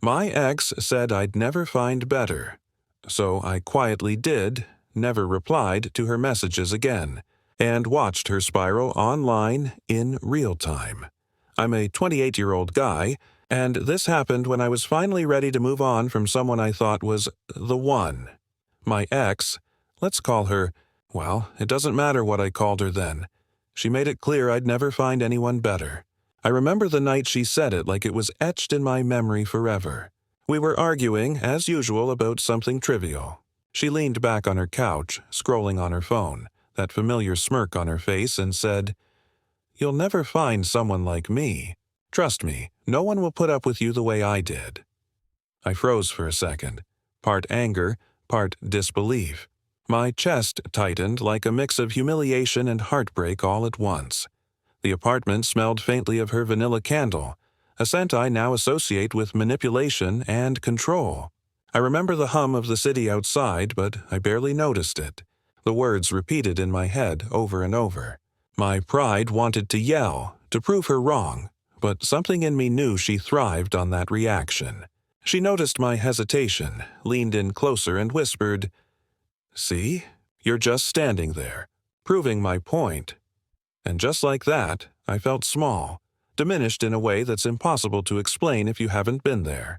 My ex said I'd never find better, so I quietly did, never replied to her messages again, and watched her spiral online in real time. I'm a 28-year-old guy, and this happened when I was finally ready to move on from someone I thought was the one. My ex, let's call her, well, it doesn't matter what I called her then. She made it clear I'd never find anyone better. I remember the night she said it like it was etched in my memory forever. We were arguing, as usual, about something trivial. She leaned back on her couch, scrolling on her phone, that familiar smirk on her face, and said, "You'll never find someone like me. Trust me, no one will put up with you the way I did." I froze for a second, part anger, part disbelief. My chest tightened like a mix of humiliation and heartbreak all at once. The apartment smelled faintly of her vanilla candle, a scent I now associate with manipulation and control. I remember the hum of the city outside, but I barely noticed it. The words repeated in my head over and over. My pride wanted to yell, to prove her wrong, but something in me knew she thrived on that reaction. She noticed my hesitation, leaned in closer and whispered, "See? You're just standing there, proving my point." And just like that, I felt small, diminished in a way that's impossible to explain if you haven't been there.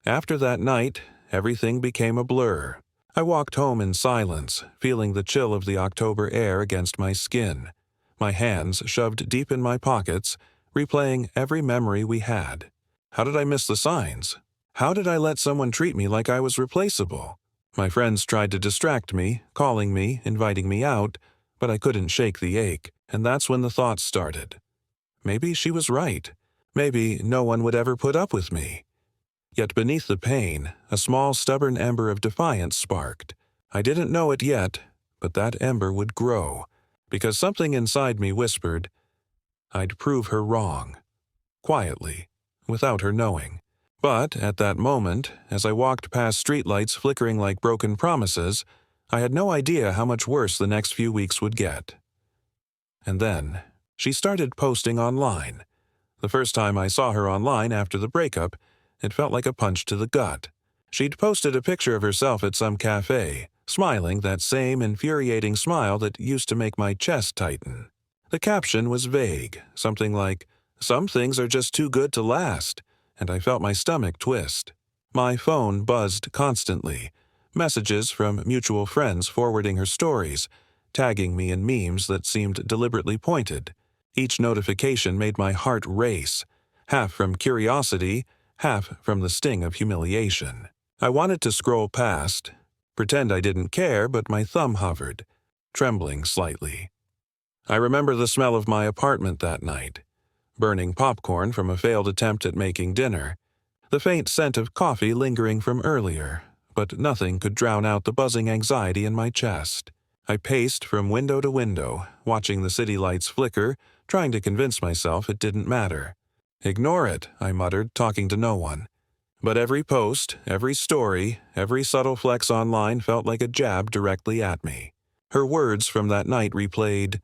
After that night, everything became a blur. I walked home in silence, feeling the chill of the October air against my skin, my hands shoved deep in my pockets, replaying every memory we had. How did I miss the signs? How did I let someone treat me like I was replaceable? My friends tried to distract me, calling me, inviting me out, but I couldn't shake the ache, and that's when the thoughts started. Maybe she was right. Maybe no one would ever put up with me. Yet beneath the pain, a small stubborn ember of defiance sparked. I didn't know it yet, but that ember would grow, because something inside me whispered, I'd prove her wrong. Quietly, without her knowing. But at that moment, as I walked past streetlights flickering like broken promises, I had no idea how much worse the next few weeks would get. And then, she started posting online. The first time I saw her online after the breakup, it felt like a punch to the gut. She'd posted a picture of herself at some cafe, smiling that same infuriating smile that used to make my chest tighten. The caption was vague, something like, "Some things are just too good to last," and I felt my stomach twist. My phone buzzed constantly, messages from mutual friends forwarding her stories, tagging me in memes that seemed deliberately pointed. Each notification made my heart race, half from curiosity, half from the sting of humiliation. I wanted to scroll past, pretend I didn't care, but my thumb hovered, trembling slightly. I remember the smell of my apartment that night, burning popcorn from a failed attempt at making dinner, the faint scent of coffee lingering from earlier, but nothing could drown out the buzzing anxiety in my chest. I paced from window to window, watching the city lights flicker, trying to convince myself it didn't matter. "Ignore it," I muttered, talking to no one. But every post, every story, every subtle flex online felt like a jab directly at me. Her words from that night replayed,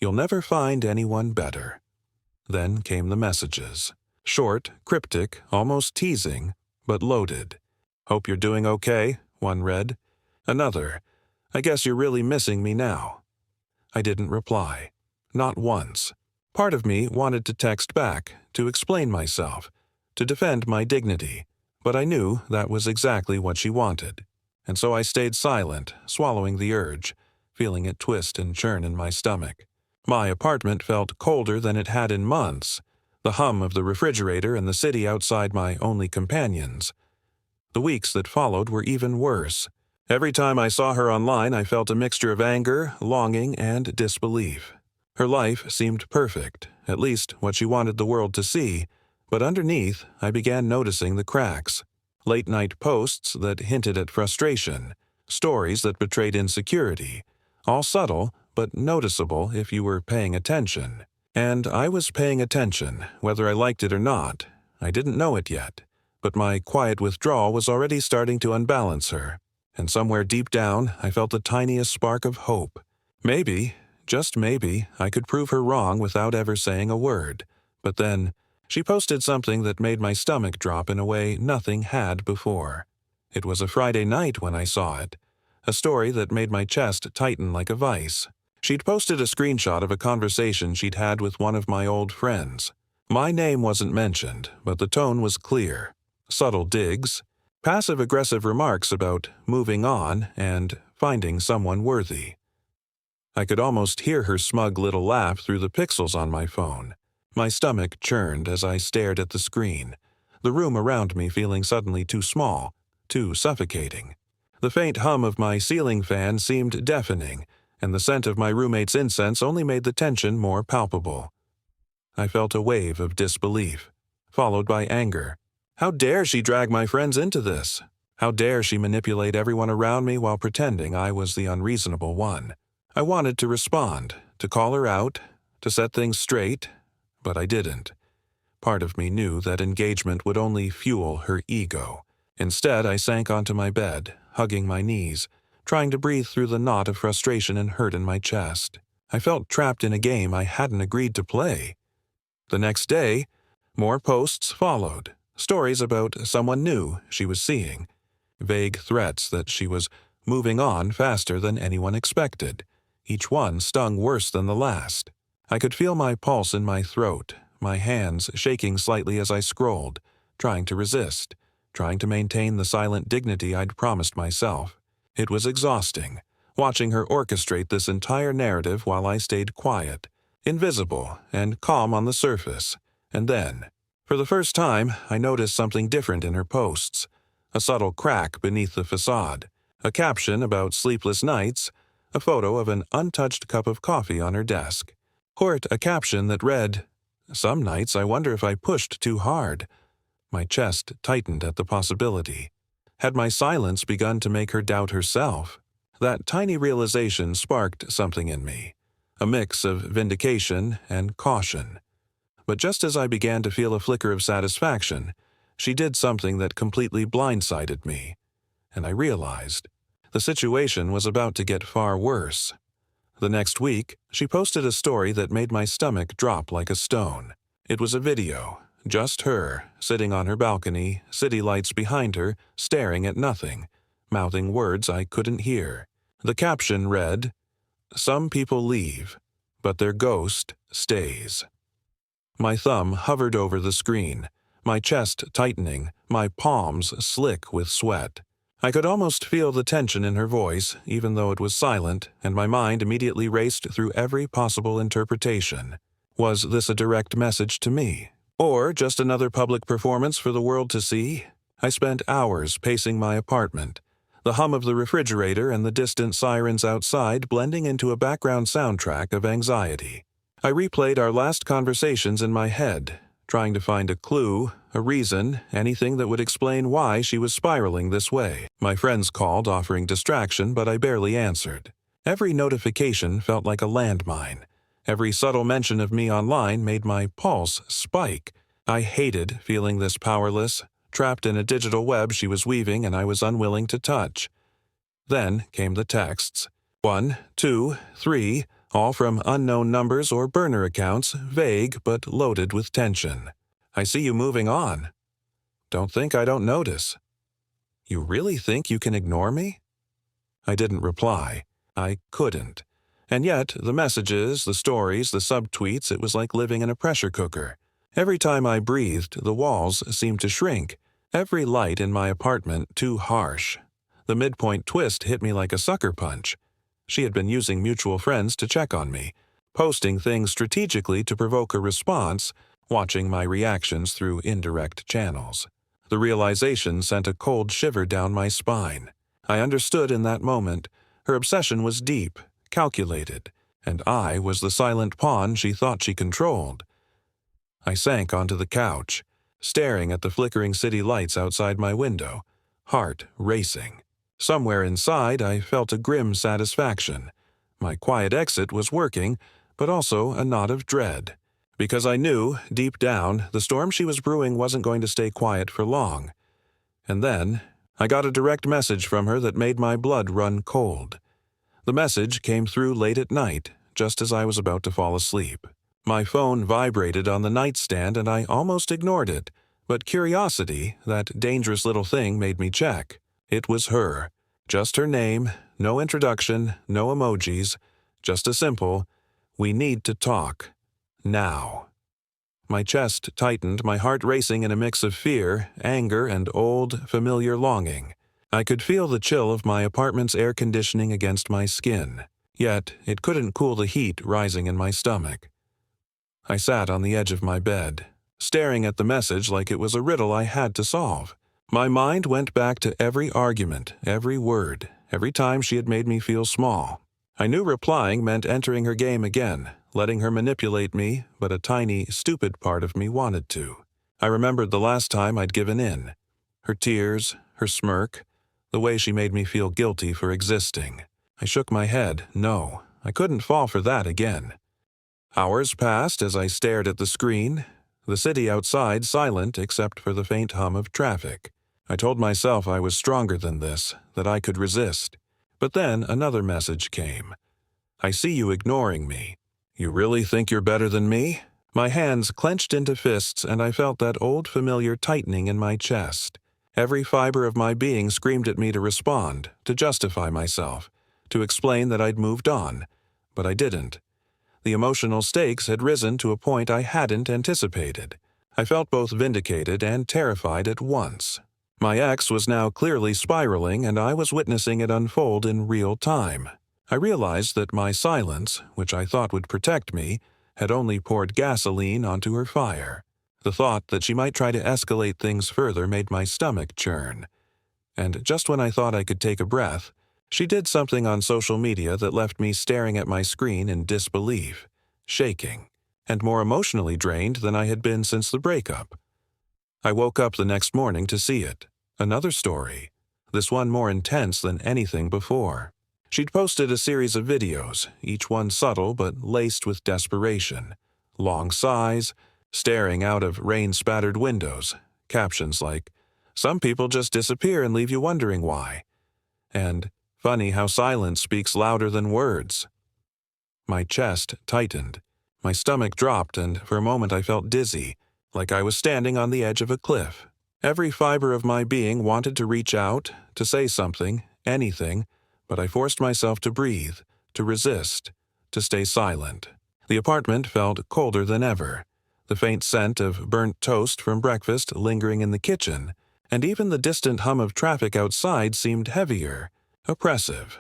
"You'll never find anyone better." Then came the messages. Short, cryptic, almost teasing, but loaded. "Hope you're doing okay," one read. Another, "I guess you're really missing me now." I didn't reply. Not once. Part of me wanted to text back, to explain myself, to defend my dignity, but I knew that was exactly what she wanted. And so I stayed silent, swallowing the urge, feeling it twist and churn in my stomach. My apartment felt colder than it had in months, the hum of the refrigerator and the city outside my only companions. The weeks that followed were even worse. Every time I saw her online, I felt a mixture of anger, longing, and disbelief. Her life seemed perfect, at least what she wanted the world to see, but underneath, I began noticing the cracks. Late-night posts that hinted at frustration, stories that betrayed insecurity, all subtle but noticeable if you were paying attention. And I was paying attention, whether I liked it or not. I didn't know it yet, but my quiet withdrawal was already starting to unbalance her. And somewhere deep down, I felt the tiniest spark of hope. Maybe, just maybe, I could prove her wrong without ever saying a word. But then, She posted something that made my stomach drop in a way nothing had before. It was a Friday night when I saw it, a story that made my chest tighten like a vice. She'd posted a screenshot of a conversation she'd had with one of my old friends. My name wasn't mentioned, but the tone was clear. Subtle digs, passive-aggressive remarks about moving on and finding someone worthy. I could almost hear her smug little laugh through the pixels on my phone. My stomach churned as I stared at the screen, the room around me feeling suddenly too small, too suffocating. The faint hum of my ceiling fan seemed deafening, and the scent of my roommate's incense only made the tension more palpable. I felt a wave of disbelief, followed by anger. How dare she drag my friends into this? How dare she manipulate everyone around me while pretending I was the unreasonable one? I wanted to respond, to call her out, to set things straight, but I didn't. Part of me knew that engagement would only fuel her ego. Instead, I sank onto my bed, hugging my knees, trying to breathe through the knot of frustration and hurt in my chest. I felt trapped in a game I hadn't agreed to play. The next day, more posts followed, stories about someone new she was seeing, vague threats that she was moving on faster than anyone expected. Each one stung worse than the last. I could feel my pulse in my throat, my hands shaking slightly as I scrolled, trying to resist, trying to maintain the silent dignity I'd promised myself. It was exhausting, watching her orchestrate this entire narrative while I stayed quiet, invisible and calm on the surface. And then, for the first time, I noticed something different in her posts. A subtle crack beneath the facade, a caption about sleepless nights, a photo of an untouched cup of coffee on her desk. Or a caption that read, "Some nights I wonder if I pushed too hard." My chest tightened at the possibility. Had my silence begun to make her doubt herself? That tiny realization sparked something in me, a mix of vindication and caution. But just as I began to feel a flicker of satisfaction, she did something that completely blindsided me, and I realized the situation was about to get far worse. The next week, she posted a story that made my stomach drop like a stone. It was a video, just her, sitting on her balcony, city lights behind her, staring at nothing, mouthing words I couldn't hear. The caption read, "Some people leave, but their ghost stays." My thumb hovered over the screen, my chest tightening, my palms slick with sweat. I could almost feel the tension in her voice, even though it was silent, and my mind immediately raced through every possible interpretation. Was this a direct message to me? Or just another public performance for the world to see? I spent hours pacing my apartment, the hum of the refrigerator and the distant sirens outside blending into a background soundtrack of anxiety. I replayed our last conversations in my head, trying to find a clue, a reason, anything that would explain why she was spiraling this way. My friends called, offering distraction, but I barely answered. Every notification felt like a landmine. Every subtle mention of me online made my pulse spike. I hated feeling this powerless, trapped in a digital web she was weaving and I was unwilling to touch. Then came the texts. 1, 2, 3, all from unknown numbers or burner accounts, vague but loaded with tension. "I see you moving on." "Don't think I don't notice." "You really think you can ignore me?" I didn't reply. I couldn't. And yet, the messages, the stories, the subtweets, it was like living in a pressure cooker. Every time I breathed, the walls seemed to shrink. Every light in my apartment too harsh. The midpoint twist hit me like a sucker punch. She had been using mutual friends to check on me, posting things strategically to provoke a response, watching my reactions through indirect channels. The realization sent a cold shiver down my spine. I understood in that moment. Her obsession was deep, calculated, and I was the silent pawn she thought she controlled. I sank onto the couch, staring at the flickering city lights outside my window, heart racing. Somewhere inside, I felt a grim satisfaction. My quiet exit was working, but also a knot of dread. Because I knew, deep down, the storm she was brewing wasn't going to stay quiet for long. And then, I got a direct message from her that made my blood run cold. The message came through late at night, just as I was about to fall asleep. My phone vibrated on the nightstand and I almost ignored it, but curiosity, that dangerous little thing, made me check. It was her. Just her name, no introduction, no emojis, just a simple, "We need to talk. Now." My chest tightened, my heart racing in a mix of fear, anger, and old, familiar longing. I could feel the chill of my apartment's air conditioning against my skin, yet it couldn't cool the heat rising in my stomach. I sat on the edge of my bed, staring at the message like it was a riddle I had to solve. My mind went back to every argument, every word, every time she had made me feel small. I knew replying meant entering her game again, letting her manipulate me, but a tiny, stupid part of me wanted to. I remembered the last time I'd given in. Her tears, her smirk, the way she made me feel guilty for existing. I shook my head. No, I couldn't fall for that again. Hours passed as I stared at the screen, the city outside silent except for the faint hum of traffic. I told myself I was stronger than this, that I could resist. But then another message came. "I see you ignoring me. You really think you're better than me?" My hands clenched into fists and I felt that old familiar tightening in my chest. Every fiber of my being screamed at me to respond, to justify myself, to explain that I'd moved on. But I didn't. The emotional stakes had risen to a point I hadn't anticipated. I felt both vindicated and terrified at once. My ex was now clearly spiraling, and I was witnessing it unfold in real time. I realized that my silence, which I thought would protect me, had only poured gasoline onto her fire. The thought that she might try to escalate things further made my stomach churn. And just when I thought I could take a breath, she did something on social media that left me staring at my screen in disbelief, shaking, and more emotionally drained than I had been since the breakup. I woke up the next morning to see it. Another story. This one more intense than anything before. She'd posted a series of videos, each one subtle but laced with desperation. Long sighs, staring out of rain-spattered windows, captions like, "Some people just disappear and leave you wondering why," and "Funny how silence speaks louder than words." My chest tightened. My stomach dropped, and for a moment I felt dizzy, like I was standing on the edge of a cliff. Every fiber of my being wanted to reach out, to say something, anything, but I forced myself to breathe, to resist, to stay silent. The apartment felt colder than ever, the faint scent of burnt toast from breakfast lingering in the kitchen, and even the distant hum of traffic outside seemed heavier, oppressive.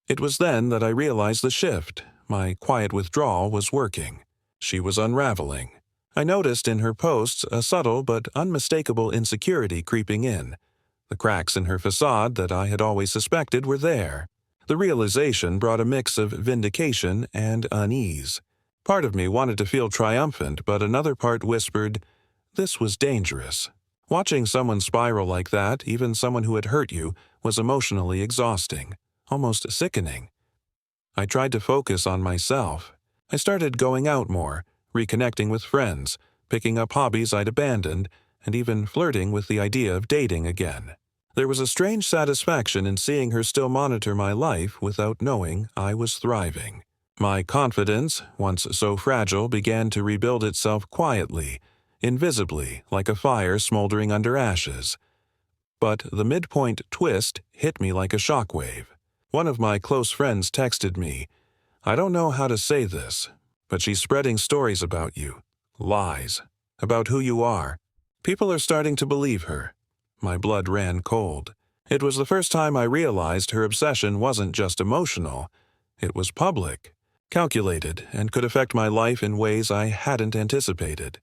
It was then that I realized the shift. My quiet withdrawal was working. She was unraveling. I noticed in her posts a subtle but unmistakable insecurity creeping in. The cracks in her facade that I had always suspected were there. The realization brought a mix of vindication and unease. Part of me wanted to feel triumphant, but another part whispered, this was dangerous. Watching someone spiral like that, even someone who had hurt you, was emotionally exhausting, almost sickening. I tried to focus on myself. I started going out more, reconnecting with friends, picking up hobbies I'd abandoned, and even flirting with the idea of dating again. There was a strange satisfaction in seeing her still monitor my life without knowing I was thriving. My confidence, once so fragile, began to rebuild itself quietly, invisibly, like a fire smoldering under ashes. But the midpoint twist hit me like a shockwave. One of my close friends texted me, "I don't know how to say this, but she's spreading stories about you. Lies. About who you are. People are starting to believe her." My blood ran cold. It was the first time I realized her obsession wasn't just emotional. It was public, calculated, and could affect my life in ways I hadn't anticipated.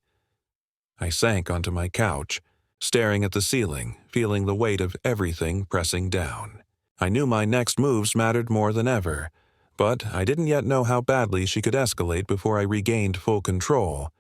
I sank onto my couch, staring at the ceiling, feeling the weight of everything pressing down. I knew my next moves mattered more than ever, but I didn't yet know how badly she could escalate before I regained full control.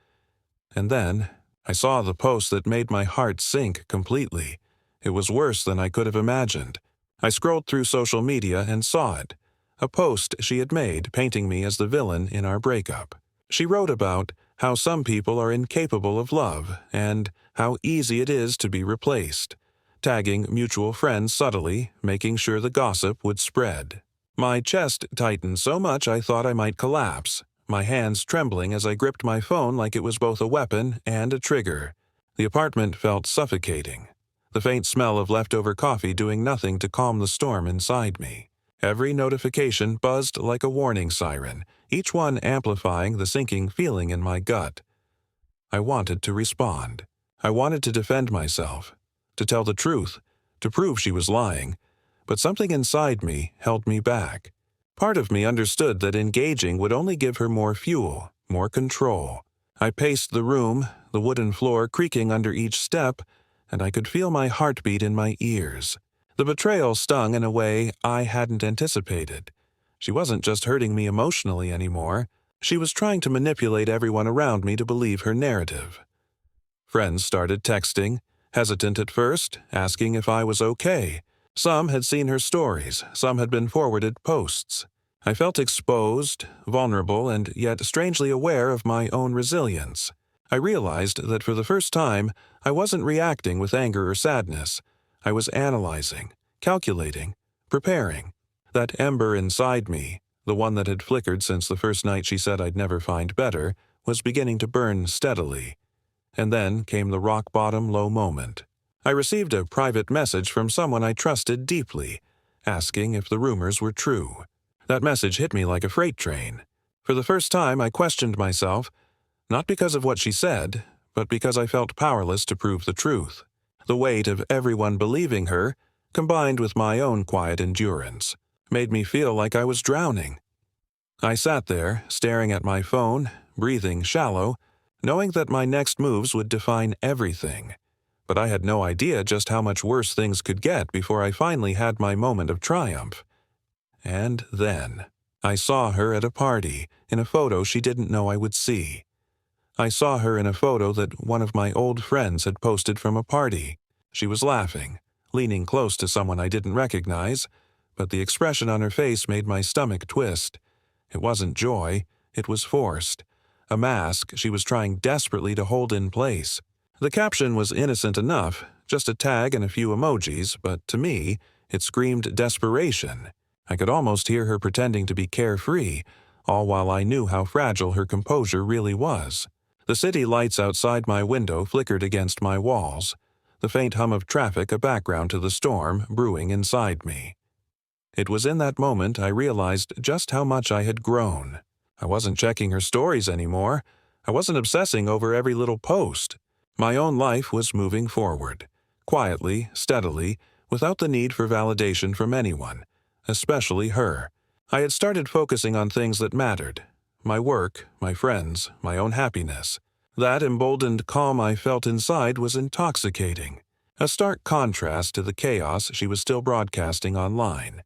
And then I saw the post that made my heart sink completely. It was worse than I could have imagined. I scrolled through social media and saw it. A post she had made painting me as the villain in our breakup. She wrote about how some people are incapable of love and how easy it is to be replaced, tagging mutual friends subtly, making sure the gossip would spread. My chest tightened so much I thought I might collapse, my hands trembling as I gripped my phone like it was both a weapon and a trigger. The apartment felt suffocating, the faint smell of leftover coffee doing nothing to calm the storm inside me. Every notification buzzed like a warning siren, each one amplifying the sinking feeling in my gut. I wanted to respond. I wanted to defend myself, to tell the truth, to prove she was lying, but something inside me held me back. Part of me understood that engaging would only give her more fuel, more control. I paced the room, the wooden floor creaking under each step, and I could feel my heartbeat in my ears. The betrayal stung in a way I hadn't anticipated. She wasn't just hurting me emotionally anymore. She was trying to manipulate everyone around me to believe her narrative. Friends started texting, hesitant at first, asking if I was okay. Some had seen her stories, some had been forwarded posts. I felt exposed, vulnerable, and yet strangely aware of my own resilience. I realized that for the first time, I wasn't reacting with anger or sadness. I was analyzing, calculating, preparing. That ember inside me, the one that had flickered since the first night she said I'd never find better, was beginning to burn steadily. And then came the rock-bottom low moment. I received a private message from someone I trusted deeply, asking if the rumors were true. That message hit me like a freight train. For the first time, I questioned myself, not because of what she said, but because I felt powerless to prove the truth. The weight of everyone believing her, combined with my own quiet endurance, made me feel like I was drowning. I sat there, staring at my phone, breathing shallow, knowing that my next moves would define everything. But I had no idea just how much worse things could get before I finally had my moment of triumph. And then, I saw her at a party, in a photo she didn't know I would see. I saw her in a photo that one of my old friends had posted from a party. She was laughing, leaning close to someone I didn't recognize, but the expression on her face made my stomach twist. It wasn't joy, it was forced. A mask she was trying desperately to hold in place. The caption was innocent enough, just a tag and a few emojis, but to me, it screamed desperation. I could almost hear her pretending to be carefree, all while I knew how fragile her composure really was. The city lights outside my window flickered against my walls, the faint hum of traffic a background to the storm brewing inside me. It was in that moment I realized just how much I had grown. I wasn't checking her stories anymore. I wasn't obsessing over every little post. My own life was moving forward, quietly, steadily, without the need for validation from anyone, especially her. I had started focusing on things that mattered. My work, my friends, my own happiness. That emboldened calm I felt inside was intoxicating, a stark contrast to the chaos she was still broadcasting online.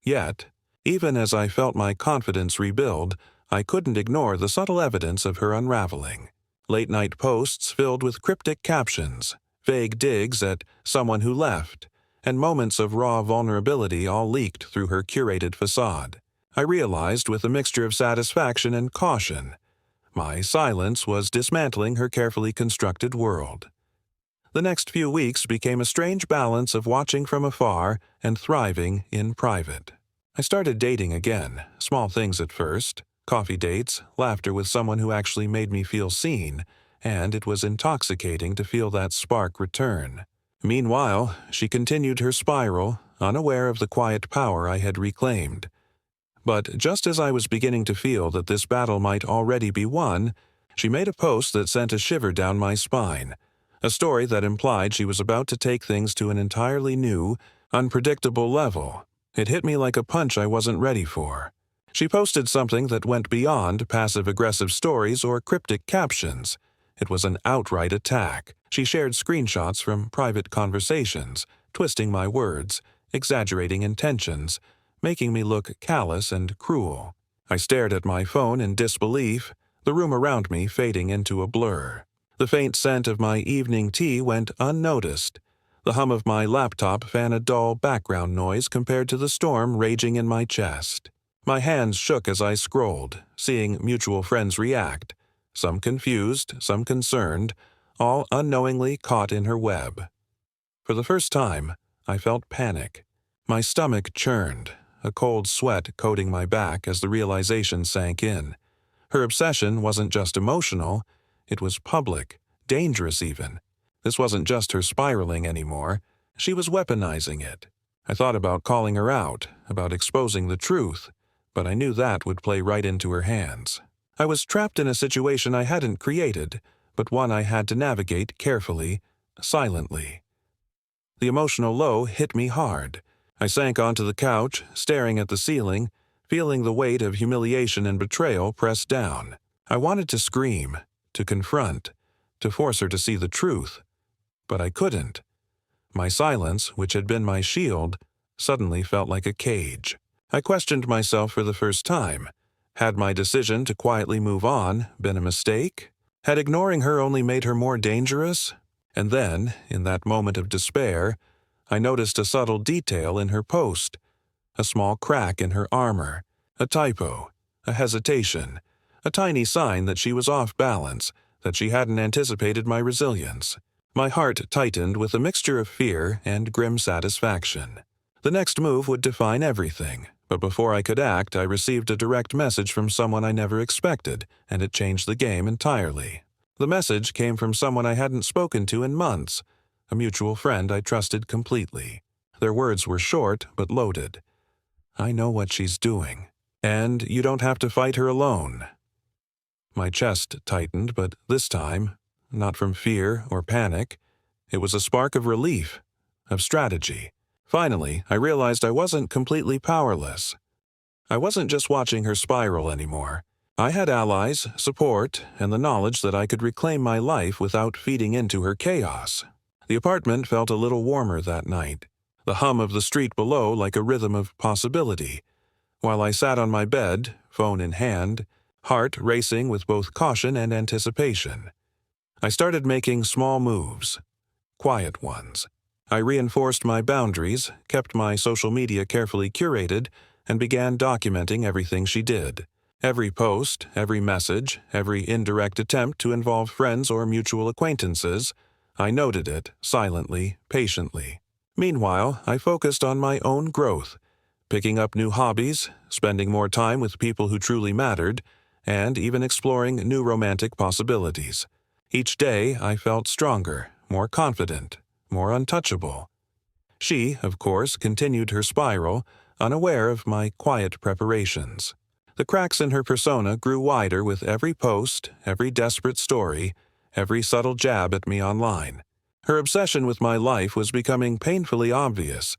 Yet, even as I felt my confidence rebuild, I couldn't ignore the subtle evidence of her unraveling. Late-night posts filled with cryptic captions, vague digs at someone who left, and moments of raw vulnerability all leaked through her curated facade. I realized with a mixture of satisfaction and caution, my silence was dismantling her carefully constructed world. The next few weeks became a strange balance of watching from afar and thriving in private. I started dating again, small things at first, coffee dates, laughter with someone who actually made me feel seen, and it was intoxicating to feel that spark return. Meanwhile, she continued her spiral, unaware of the quiet power I had reclaimed. But just as I was beginning to feel that this battle might already be won, she made a post that sent a shiver down my spine, a story that implied she was about to take things to an entirely new, unpredictable level. It hit me like a punch I wasn't ready for. She posted something that went beyond passive-aggressive stories or cryptic captions. It was an outright attack. She shared screenshots from private conversations, twisting my words, exaggerating intentions, making me look callous and cruel. I stared at my phone in disbelief, the room around me fading into a blur. The faint scent of my evening tea went unnoticed. The hum of my laptop fan a dull background noise compared to the storm raging in my chest. My hands shook as I scrolled, seeing mutual friends react, some confused, some concerned, all unknowingly caught in her web. For the first time, I felt panic. My stomach churned, a cold sweat coating my back as the realization sank in. Her obsession wasn't just emotional, it was public, dangerous even. This wasn't just her spiraling anymore, she was weaponizing it. I thought about calling her out, about exposing the truth, but I knew that would play right into her hands. I was trapped in a situation I hadn't created, but one I had to navigate carefully, silently. The emotional low hit me hard. I sank onto the couch, staring at the ceiling, feeling the weight of humiliation and betrayal press down. I wanted to scream, to confront, to force her to see the truth, but I couldn't. My silence, which had been my shield, suddenly felt like a cage. I questioned myself for the first time. Had my decision to quietly move on been a mistake? Had ignoring her only made her more dangerous? And then, in that moment of despair, I noticed a subtle detail in her post, a small crack in her armor, a typo, a hesitation, a tiny sign that she was off balance, that she hadn't anticipated my resilience. My heart tightened with a mixture of fear and grim satisfaction. The next move would define everything, but before I could act, I received a direct message from someone I never expected, and it changed the game entirely. The message came from someone I hadn't spoken to in months, a mutual friend I trusted completely. Their words were short but loaded. "I know what she's doing, and you don't have to fight her alone." My chest tightened, but this time, not from fear or panic. It was a spark of relief, of strategy. Finally, I realized I wasn't completely powerless. I wasn't just watching her spiral anymore. I had allies, support, and the knowledge that I could reclaim my life without feeding into her chaos. The apartment felt a little warmer that night, the hum of the street below like a rhythm of possibility. While I sat on my bed, phone in hand, heart racing with both caution and anticipation, I started making small moves, quiet ones. I reinforced my boundaries, kept my social media carefully curated, and began documenting everything she did. Every post, every message, every indirect attempt to involve friends or mutual acquaintances, I noted it, silently, patiently. Meanwhile, I focused on my own growth, picking up new hobbies, spending more time with people who truly mattered, and even exploring new romantic possibilities. Each day, I felt stronger, more confident, more untouchable. She, of course, continued her spiral, unaware of my quiet preparations. The cracks in her persona grew wider with every post, every desperate story, every subtle jab at me online. Her obsession with my life was becoming painfully obvious,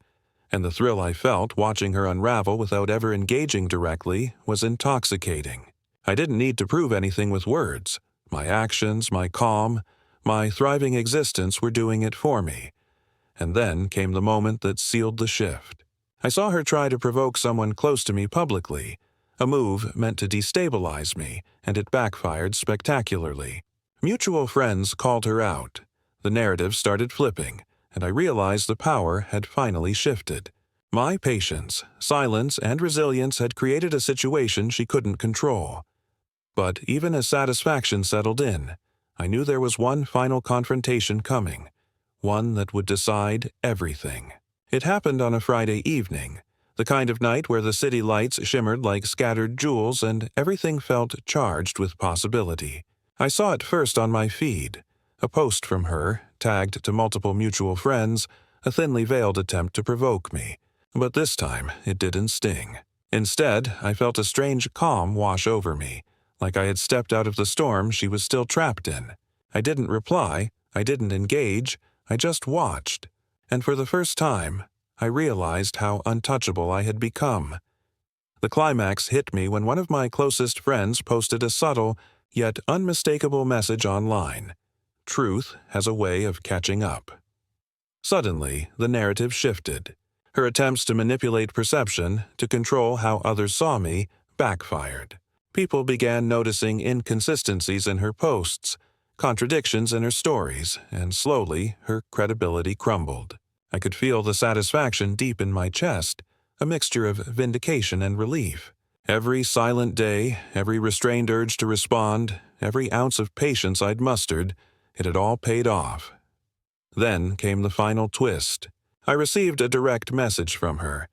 and the thrill I felt watching her unravel without ever engaging directly was intoxicating. I didn't need to prove anything with words. My actions, my calm, my thriving existence were doing it for me. And then came the moment that sealed the shift. I saw her try to provoke someone close to me publicly, a move meant to destabilize me, and it backfired spectacularly. Mutual friends called her out. The narrative started flipping, and I realized the power had finally shifted. My patience, silence, and resilience had created a situation she couldn't control. But even as satisfaction settled in, I knew there was one final confrontation coming, one that would decide everything. It happened on a Friday evening, the kind of night where the city lights shimmered like scattered jewels and everything felt charged with possibility. I saw it first on my feed, a post from her, tagged to multiple mutual friends, a thinly veiled attempt to provoke me. But this time, it didn't sting. Instead, I felt a strange calm wash over me, like I had stepped out of the storm she was still trapped in. I didn't reply, I didn't engage, I just watched. And for the first time, I realized how untouchable I had become. The climax hit me when one of my closest friends posted a subtle, yet unmistakable message online. Truth has a way of catching up. Suddenly, the narrative shifted. Her attempts to manipulate perception, to control how others saw me, backfired. People began noticing inconsistencies in her posts, contradictions in her stories, and slowly her credibility crumbled. I could feel the satisfaction deep in my chest, a mixture of vindication and relief. Every silent day, every restrained urge to respond, every ounce of patience I'd mustered, it had all paid off. Then came the final twist. I received a direct message from her.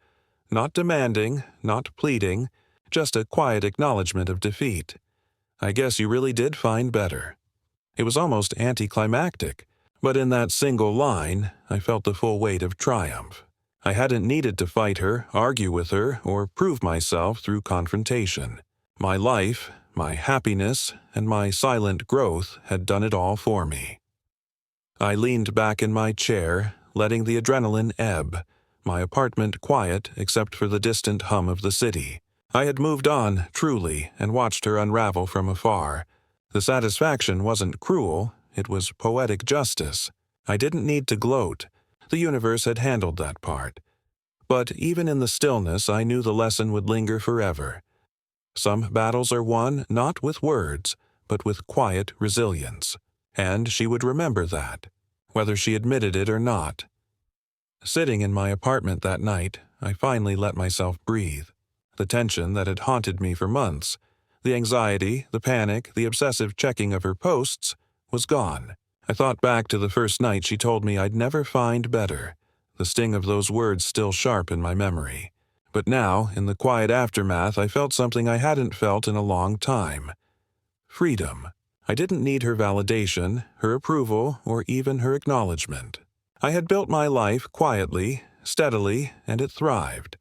Not demanding, not pleading, just a quiet acknowledgement of defeat. I guess you really did find better." It was almost anticlimactic, but in that single line, I felt the full weight of triumph. I hadn't needed to fight her, argue with her, or prove myself through confrontation. My life, my happiness, and my silent growth had done it all for me. I leaned back in my chair, letting the adrenaline ebb, my apartment quiet except for the distant hum of the city. I had moved on, truly, and watched her unravel from afar. The satisfaction wasn't cruel, it was poetic justice. I didn't need to gloat. The universe had handled that part. But even in the stillness, I knew the lesson would linger forever. Some battles are won not with words, but with quiet resilience. And she would remember that, whether she admitted it or not. Sitting in my apartment that night, I finally let myself breathe. The tension that had haunted me for months, the anxiety, the panic, the obsessive checking of her posts, was gone. I thought back to the first night she told me I'd never find better, the sting of those words still sharp in my memory. But now, in the quiet aftermath, I felt something I hadn't felt in a long time. Freedom. I didn't need her validation, her approval, or even her acknowledgement. I had built my life quietly, steadily, and it thrived.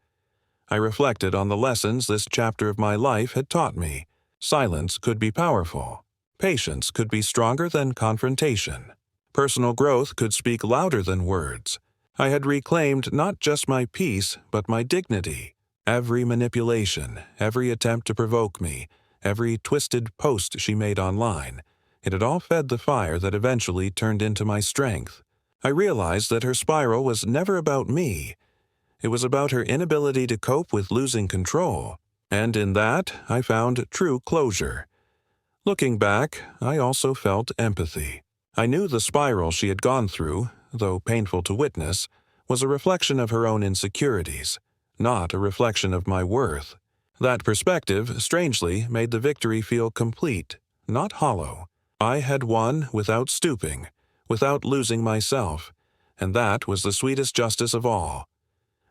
I reflected on the lessons this chapter of my life had taught me. Silence could be powerful. Patience could be stronger than confrontation. Personal growth could speak louder than words. I had reclaimed not just my peace, but my dignity. Every manipulation, every attempt to provoke me, every twisted post she made online, it had all fed the fire that eventually turned into my strength. I realized that her spiral was never about me. It was about her inability to cope with losing control, and in that I found true closure. Looking back, I also felt empathy. I knew the spiral she had gone through, though painful to witness, was a reflection of her own insecurities, not a reflection of my worth. That perspective, strangely, made the victory feel complete, not hollow. I had won without stooping, without losing myself, and that was the sweetest justice of all.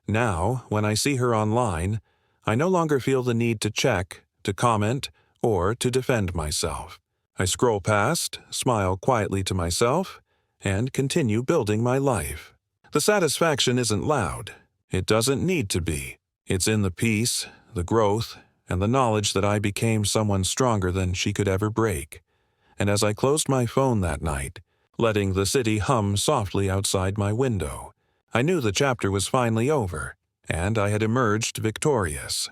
Now, when I see her online, I no longer feel the need to check, to comment, or to defend myself. I scroll past, smile quietly to myself, and continue building my life. The satisfaction isn't loud. It doesn't need to be. It's in the peace, the growth, and the knowledge that I became someone stronger than she could ever break. And as I closed my phone that night, letting the city hum softly outside my window, I knew the chapter was finally over, and I had emerged victorious.